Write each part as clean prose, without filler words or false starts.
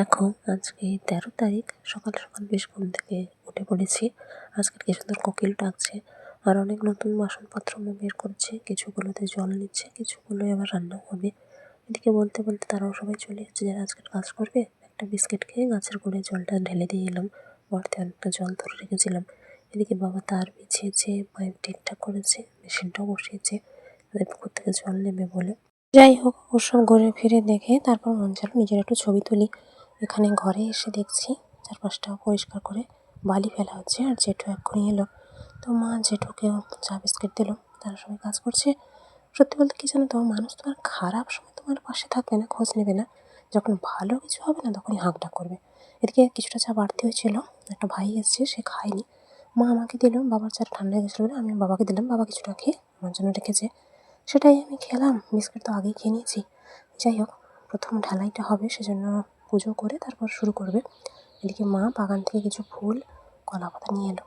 দেখো, আজকে 13 তারিখ। সকাল সকাল বেশ ঘুম থেকে উঠে পড়েছি। আজকের কি সুন্দর কোকিল ডাকছে, আর অনেক নতুন বাসনপত্র আমি বের করছি। কিছুগুলোতে জল নিচ্ছে, কিছুগুলো আবার রান্না হবে। এদিকে বলতে বলতে তারাও সবাই চলে এসেছে যারা আজকের কাজ করবে। একটা বিস্কিট খেয়ে গাছের গোড়ায় জলটা ঢেলে দিয়ে এলাম। বর্তে অনেকটা জল ধরে রেখেছিলাম। এদিকে বাবা তার বিছিয়েছে, পাইপ ঠিকঠাক করেছে, মেশিনটাও বসিয়েছে তাদের পুকুর থেকে জল নেবে বলে। যাই হোক, ওসব ঘুরে ফিরে দেখে তারপর মন চাইলো নিজের একটু ছবি তুলি। এখানে ঘরে এসে দেখছি চারপাশটা পরিষ্কার করে বালি ফেলা হচ্ছে, আর জেঠু এক্ষুনি এলো। তো মা জেঠুকেও চা বিস্কিট দিল, তারা সবাই কাজ করছে। সত্যি বলতে কি জানো তো, মানুষ তোমার খারাপ সময় তোমার পাশে থাকবে না, খোঁজ নেবে না, যখন ভালো কিছু হবে না তখনই হাঁকডাক করবে। এদিকে কিছুটা চা বাড়তি হয়েছিল, একটা ভাই এসছে, সে খায়নি। মা আমাকে দিল, বাবার চা ঠান্ডা হয়ে গেছিলো বলে আমি বাবাকে দিলাম। বাবা কিছুটা খেয়ে আমার জন্য রেখেছে, সেটাই আমি খেলাম। বিস্কুট তো আগেই খেয়ে নিয়েছি। যাই হোক, প্রথম ঢালাইটা হবে, সেজন্য পুজো করে তারপর শুরু করবে। এদিকে মা বাগান থেকে কিছু ফুল, কলা পাতা নিয়ে এলো।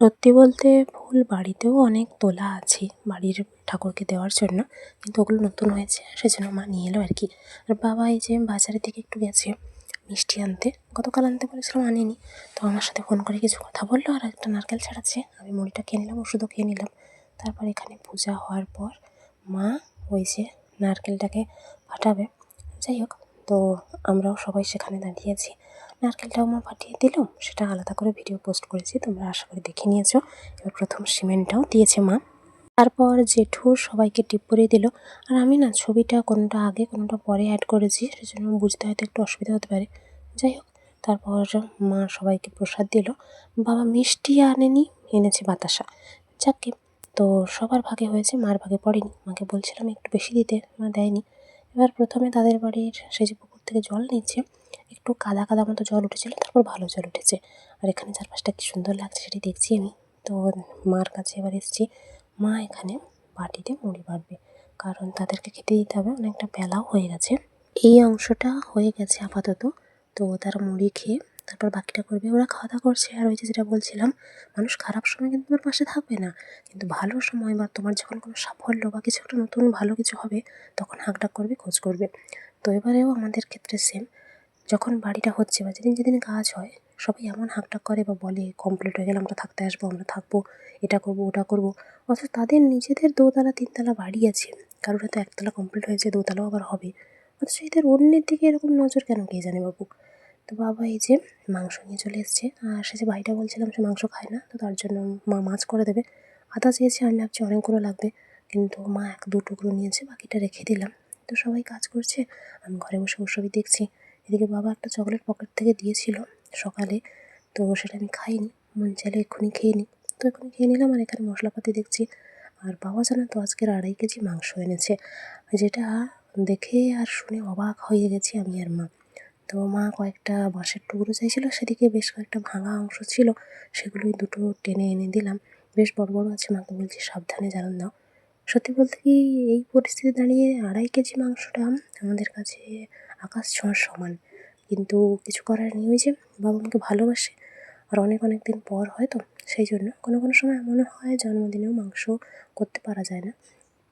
সত্যি বলতে ফুল বাড়িতেও অনেক তোলা আছে বাড়ির ঠাকুরকে দেওয়ার জন্য, কিন্তু ওগুলো নতুন হয়েছে, সেজন্য মা নিয়ে এলো আর কি। আর বাবা এই যে বাজারের দিকে একটু গেছে মিষ্টি আনতে, গতকাল আনতে বলেছিলাম আনেনি। তো আমার সাথে ফোন করে কিছু কথা বললো, আর একটা নারকেল ছাড়াচ্ছে। আমি মুড়িটা খেয়ে নিলাম, ওষুধও খেয়ে নিলাম। তারপর এখানে পূজা হওয়ার পর মা ওই যে নারকেলটাকে ফাটাবে। যাই হোক, তো আমরাও সবাই সেখানে দাঁড়িয়েছি। নারকেলটাও মা ফাটিয়ে দিল, সেটা আলাদা করে ভিডিও পোস্ট করেছি, তোমরা আশা করি দেখে নিয়েছো। এবার প্রথম সিমেন্টটাও দিয়েছে মা। তারপর জেঠু সবাইকে টিপ পরিয়ে দিল। আর আমি না ছবিটা কোনোটা আগে কোনোটা পরে অ্যাড করেছি, সেজন্য বুঝতে হয়তো একটু অসুবিধা হতে পারে। যাই হোক, তারপর মা সবাইকে প্রসাদ দিল। বাবা মিষ্টি আনেনি, এনেছে বাতাসা। যাকে, তো সবার ভাগে হয়েছে, মার ভাগে পড়েনি। মাকে বলছিলাম একটু বেশি দিতে, মা দেয়নি। এবার প্রথমে তাদের বাড়ির সেই যে পুকুর থেকে জল নিচ্ছে, একটু কাদা কাদা মতো জল উঠেছিল, তারপর ভালো জল উঠেছে। আর এখানে চারপাশটা কি সুন্দর লাগছে সেটি দেখছি আমি। তো মার কাছে এবার এসেছি। মা এখানে বাটিতে মুড়ি বাড়বে, কারণ তাদেরকে খেতে দিতে হবে, অনেকটা বেলাও হয়ে গেছে। এই অংশটা হয়ে গেছে আপাতত। তো তারা মুড়ি খেয়ে তারপর বাকিটা করবে। ওরা খাওয়া দাওয়া করছে। আর ওই যে যেটা বলছিলাম, মানুষ খারাপ সময় কিন্তু তোমার পাশে থাকবে না, কিন্তু ভালো সময় বা তোমার যখন কোনো সাফল্য বা কিছু একটা নতুন ভালো কিছু হবে, তখন হাঁকডাক করবে, খোঁজ করবে। তো এবারেও আমাদের ক্ষেত্রে সেম। যখন বাড়িটা হচ্ছে বা যেদিন যেদিন কাজ হয়, সবাই এমন হাঁকডাক করে বা বলে কমপ্লিট হয়ে গেলে আমরা থাকতে আসবো, আমরা থাকবো, এটা করবো ওটা করবো। অথচ তাদের নিজেদের দোতলা তিনতলা বাড়ি আছে, কারোর হয়তো একতলা কমপ্লিট হয়েছে, দোতলাও আবার হবে। অথচ এদের অন্যের দিকে এরকম নজর কেন, কে জানে বাবু। তো বাবা এই যে মাংস নিয়ে চলে এসছে। আর সে যে ভাইটা বলছিলাম সে মাংস খায় না, তো তার জন্য মা মাছ করে দেবে। আদা চেয়েছে, আমি ভাবছি অনেকগুলো লাগবে, কিন্তু মা 1-2 টুকরো নিয়েছে, বাকিটা রেখে দিলাম। তো সবাই কাজ করছে, আমি ঘরে বসে ওসবই দেখছি। এদিকে বাবা একটা চকলেট পকেট থেকে দিয়েছিল সকালে, তো সেটা আমি খাইনি। মন চাইলে এক্ষুনি খেয়ে নিই, তো এক্ষুনি খেয়ে নিলাম। আর এখানে মশলাপাতি দেখছি। আর বাবা জানো তো আজকের 2.5 কেজি মাংস এনেছে, যেটা দেখে আর শুনে অবাক হয়ে গেছি আমি আর মা। তো মা কয়েকটা বাঁশের টুকরো চাইছিল, সেদিকে বেশ কয়েকটা ভাঙা অংশ ছিল, সেগুলোই দুটো টেনে এনে দিলাম। বেশ বড় বড় আছে, মাকে বলছি সাবধানে জ্বালান দাও। সত্যি বলতে কি, এই পরিস্থিতি দাঁড়িয়ে 2.5 কেজি মাংসটা আমাদের কাছে আকাশ ছোঁয়ার সমান। কিন্তু কিছু করার নেই, ওই যে বাবা মাকে ভালোবাসে, আর অনেক অনেক দিন পর হয়, তো সেই জন্য কোনো কোনো সময় এমনও হয় জন্মদিনেও মাংস করতে পারা যায় না,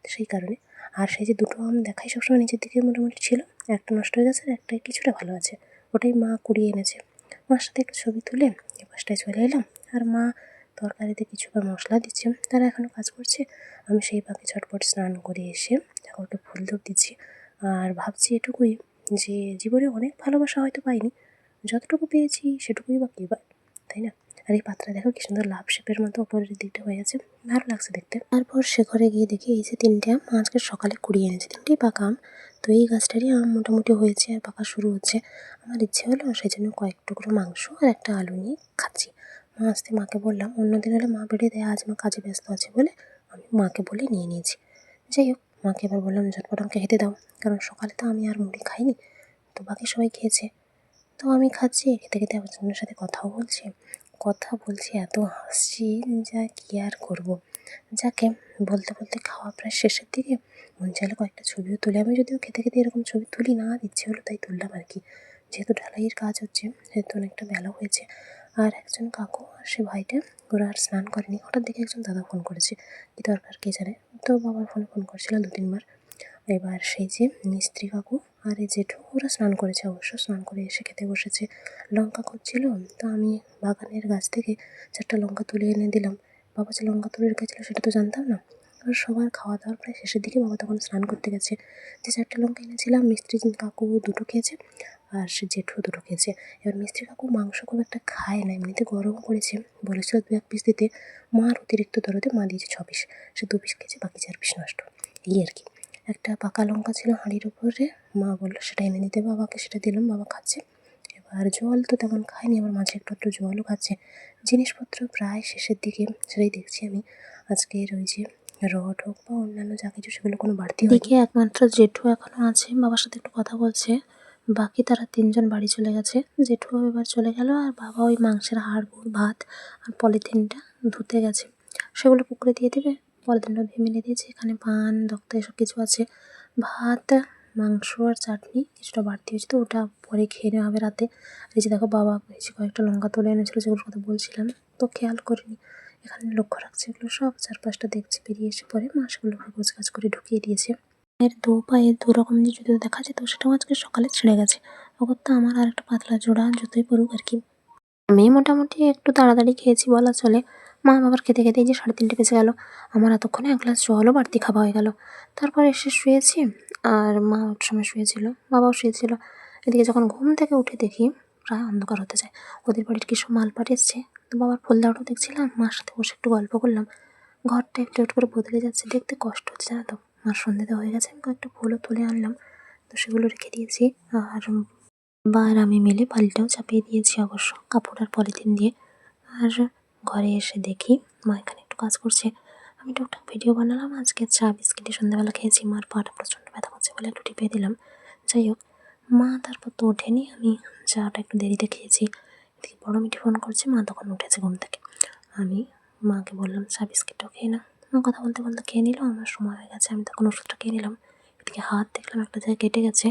সেই কারণে। আর সেই যে দুটো আম দেখাই সবসময় নিচের দিকে মোটামুটি ছিল, একটা নষ্ট হয়ে গেছে আর একটা কিছুটা ভালো আছে, ওটাই মা কুড়িয়ে এনেছে। মার সাথে একটু ছবি তুলে এ পাশটায় চলে এলাম। আর মা তরকারিতে কিছু মশলা দিচ্ছে, তারা এখনও কাজ করছে। আমি সেই ফাঁকে ঝটপট স্নান করে এসে ঠাকুরকে ফুল ধূপ দিচ্ছি। আর ভাবছি এটুকুই, যে জীবনে অনেক ভালোবাসা হয়তো পাইনি, যতটুকু পেয়েছি সেটুকুই বা কী, তাই না? আর এই পাত্রটা দেখো কি সুন্দর লাভ শেপের মতো উপরের দিকটা হয়ে আছে, ভালো লাগছে দেখতে। তারপর সে ঘরে গিয়ে দেখি এই যে 3টে আম আজকে সকালে কুড়িয়ে এনেছে, 3টেই পাকা আম। তো এই গাছটারই আম মোটামুটি হয়েছে আর পাকা শুরু হচ্ছে। আমার ইচ্ছে হলো সেই জন্য কয়েক টুকরো মাংস আর একটা আলু নিয়ে খাচ্ছি। মা আসতে মাকে বললাম, অন্যদিন হলে মা বেড়ে দেয়, আজ মা কাজে ব্যস্ত আছে বলে আমি মাকে বলে নিয়ে নিয়েছি। যাই হোক, মাকে এবার বললাম ঝটপট আমাকে খেতে দাও, কারণ সকালে তো আমি আর মুড়ি খাইনি, তো বাকি সবাই খেয়েছে। তো আমি খাচ্ছি, খেতে খেতে একজনের সাথে কথাও বলছি। কথা বলছি, এত হাসছি, যা কী আর করবো। যাকে, বলতে বলতে খাওয়া প্রায় শেষের দিকে। মন চাইলে কয়েকটা ছবিও তুলি। আমি যদিও খেতে খেতে এরকম ছবি তুলি না, ইচ্ছে হলো তাই তুললাম আর কি। যেহেতু ঢালাইয়ের কাজ হচ্ছে, সেহেতু অনেকটা বেলা হয়েছে। আর একজন কাকু আর সে ভাইটা, ওরা আর স্নান করেনি। হঠাৎ দেখে একজন দাদা ফোন করেছে, কী দরকার কে জানে। তো বাবার ফোনে ফোন করেছিল 2-3 বার। এবার সেই যে মিস্ত্রি কাকু আর এই জেঠু ওরা স্নান করেছে, অবশ্য স্নান করে এসে খেতে বসেছে। লঙ্কা করছিল, তো আমি বাগানের গাছ থেকে 4টা লঙ্কা তুলে এনে দিলাম। বাবা যে লঙ্কা তুলে রেখেছিল সেটা তো জানতাম না। এবার সবার খাওয়া দাওয়ার প্রায় শেষের দিকে বাবা তখন স্নান করতে গেছে। যে 4টা লঙ্কা এনেছিলাম মিস্ত্রি কাকু 2টো খেয়েছে, আর সে জেঠুও 2টো খেয়েছে। এবার মিস্ত্রি কাকু মাংস খুব একটা খায় না, এমনিতে গরম করেছে, বলেছিল 2-1 পিস দিতে। মার অতিরিক্ত দরদে মা দিয়েছে 6 পিস, সে 2 পিস খেয়েছে, বাকি 4 পিস নষ্ট। এই আর কি। একটা পাকা লঙ্কা ছিল হাঁড়ির উপরে, মা বললো সেটা এনে দিতে বাবাকে, সেটা দিলাম, বাবা খাচ্ছে। এবার জল তো তেমন খায়নি, আবার মাঝে একটু জলও খাচ্ছে। জিনিসপত্র প্রায় শেষের দিকে, সেটাই দেখছি আমি। আজকের ওই যে রড হোক বা অন্যান্য যা কিছু সেগুলো কোনো বাড়তি হয়নি। একমাত্র জেঠু এখনো আছে, বাবার সাথে একটু কথা বলছে। বাকি তারা 3জন বাড়ি চলে গেছে। জেঠুও এবার চলে গেল, আর বাবা ওই মাংসের হাড় ভাত আর পলিথিনটা ধুতে গেছে, সেগুলো পুকুরে দিয়ে দেবে। পলিথিনটা ধুয়ে মেলে দিয়েছে। এখানে পান দক্ত এসব কিছু আছে। ভাত, মাংস আর চাটনি কিছুটা বাড়তি হয়েছে, তো ওটা পরে খেয়ে নেওয়া হবে রাতে। আর এই যে দেখো বাবা হয়েছে কয়েকটা লঙ্কা তুলে এনেছিল, যেগুলোর কথা বলছিলাম, তো খেয়াল করিনি। এখানে লক্ষ্য রাখছে, এগুলো সব 4-5টা দেখছি। বেরিয়ে এসে পরে মা সেগুলোকে গোছগাছ করে ঢুকিয়ে দিয়েছে। এর 2 পায়ে 2 রকম যে জুতো দেখা যেত, সেটাও আজকে সকালে ছিঁড়ে গেছে। অগত্যা আমার আর একটা পাতলা জোড়া জুতোই পরুক আর কি। আমি মোটামুটি একটু তাড়াতাড়ি খেয়েছি বলা চলে। মা বাবার খেতে খেতে এই যে 3:30 বেজে গেল। আমার এতক্ষণে 1 গ্লাস জলও বাড়তি খাওয়া হয়ে গেল। তারপর এসে শুয়েছি, আর মা একসময় শুয়েছিল, বাবাও শুয়েছিল। এদিকে যখন ঘুম থেকে উঠে দেখি প্রায় অন্ধকার হতে যায়। ওদের বাড়ির কিছু মাল পাঠিয়েছে, তো বাবার ফোল্ডারটাও দেখছিলাম, মার সাথে বসে একটু গল্প করলাম। ঘরটা একটু একটু করে বদলে যাচ্ছে, দেখতে কষ্ট হচ্ছে জানো তো। মার সন্ধ্যে দেওয়া হয়ে গেছে, আমি কয়েকটা ফুলও তুলে আনলাম, তো সেগুলো রেখে দিয়েছি। আর বার আমি মিলে বালিটাও চাপিয়ে দিয়েছি, অবশ্য কাপড় আর পলিথিন দিয়ে। আর ঘরে এসে দেখি মা এখানে একটু কাজ করছে। আমি টুকটাক ভিডিও বানালাম। আজকে চা বিস্কিটে সন্ধ্যাবেলা খেয়েছি, মার পাটা প্রচণ্ড ব্যথা করছে বলে একটু টিপে দিলাম। যাই হোক, মা তারপর তো ওঠেনি, আমি চাটা একটু দেরিতে খেয়েছি। এদিকে বড় মিঠি ফোন করছে, মা তখন উঠেছে ঘুম থেকে। আমি মাকে বললাম চা বিস্কিটটাও খেয়ে না। মা কথা বলতে বলতে খেয়ে নিল, আমার সময় হয়ে গেছে, আমি তখন ওষুধটা খেয়ে নিলাম। এদিকে হাত দেখলাম একটা জায়গায় কেটে গেছে,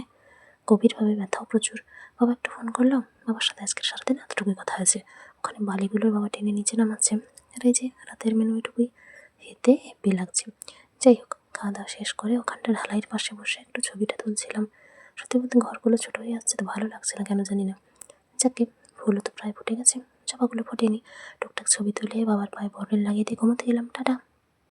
গভীরভাবে ব্যথাও প্রচুর। বাবা একটু ফোন করলো, বাবার সাথে আজকে সারাদিন এতটুকুই কথা হয়েছে। ওখানে বালিগুলোর বাবা টেনে নিচে নামাচ্ছে। আর এই যে রাতের মেনু এটুকুই, হেঁটে হেব্বি লাগছে। যাই হোক, খাওয়া দাওয়া শেষ করে ওখানটা ঢালাইয়ের পাশে বসে একটু ছবিটা তুলছিলাম। সত্যি বলতে ঘরগুলো ছোটো হয়ে যাচ্ছে, তো ভালো লাগছে না কেন জানি না। যাকে, ফুলও তো প্রায় ফুটে গেছে, জবাগুলো ফোটেনি। টুকটাক ছবি তুলে বাবার পায়ে বরফ লাগিয়ে দিয়ে ঘুমোতে গেলাম। টাটা।